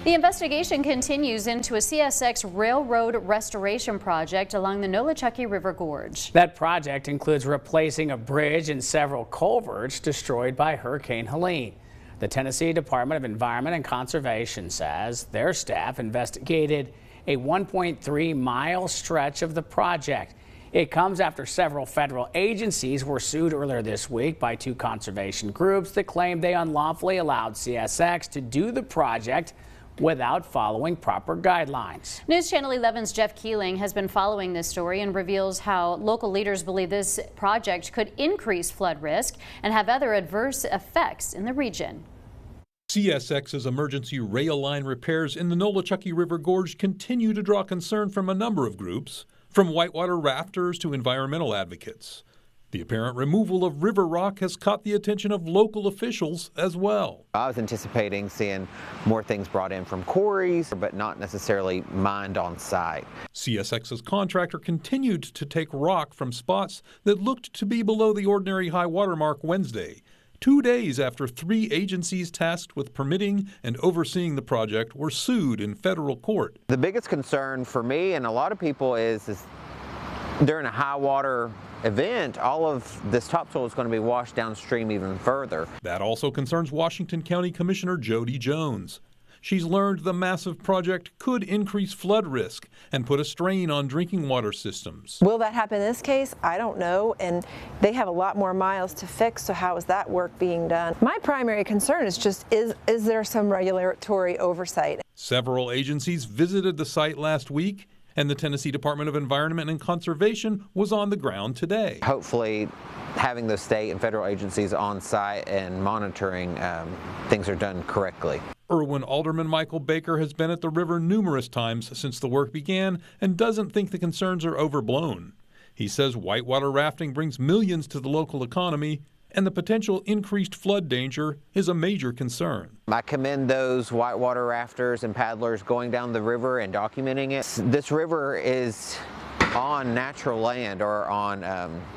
The investigation continues into a CSX railroad restoration project along the Nolichucky River gorge. That project includes replacing a bridge and several culverts destroyed by Hurricane Helene. The Tennessee Department of Environment and Conservation says their staff investigated a 1.3-mile stretch of the project. It comes after several federal agencies were sued earlier this week by two conservation groups that claimed they unlawfully allowed CSX to do the project without following proper guidelines. News Channel 11's Jeff Keeling has been following this story and reveals how local leaders believe this project could increase flood risk and have other adverse effects in the region. CSX's emergency rail line repairs in the Nolichucky River gorge continue to draw concern from a number of groups, from whitewater rafters to environmental advocates. The apparent removal of river rock has caught the attention of local officials as well. I was anticipating seeing more things brought in from quarries, but not necessarily mined on site. CSX's contractor continued to take rock from spots that looked to be below the ordinary high water mark Wednesday, 2 days after 3 agencies tasked with permitting and overseeing the project were sued in federal court. The biggest concern for me and a lot of people is during a high water event, all of this topsoil is going to be washed downstream even further. That also concerns Washington County Commissioner Jody Jones. She's learned the massive project could increase flood risk and put a strain on drinking water systems. Will that happen in this case? I don't know, and they have a lot more miles to fix, so how is that work being done? My primary concern is just, is there some regulatory oversight? Several agencies visited the site last week, and the Tennessee Department of Environment and Conservation was on the ground today. Hopefully, having the state and federal agencies on site and monitoring things are done correctly. ERWIN Alderman Michael Baker has been at the river numerous times since the work began and doesn't think the concerns are overblown. He says whitewater rafting brings millions to the local economy, and the potential increased flood danger is a major concern. I commend those whitewater rafters and paddlers going down the river and documenting it. This river is on natural land or on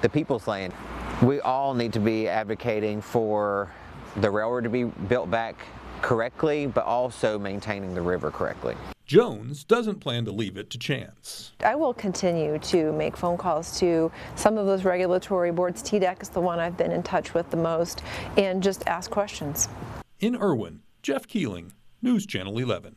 the people's land. We all need to be advocating for the railroad to be built back correctly, but also maintaining the river correctly. Jones doesn't plan to leave it to chance. I will continue to make phone calls to some of those regulatory boards. TDEC is the one I've been in touch with the most, and just ask questions. In ERWIN, Jeff Keeling, News Channel 11.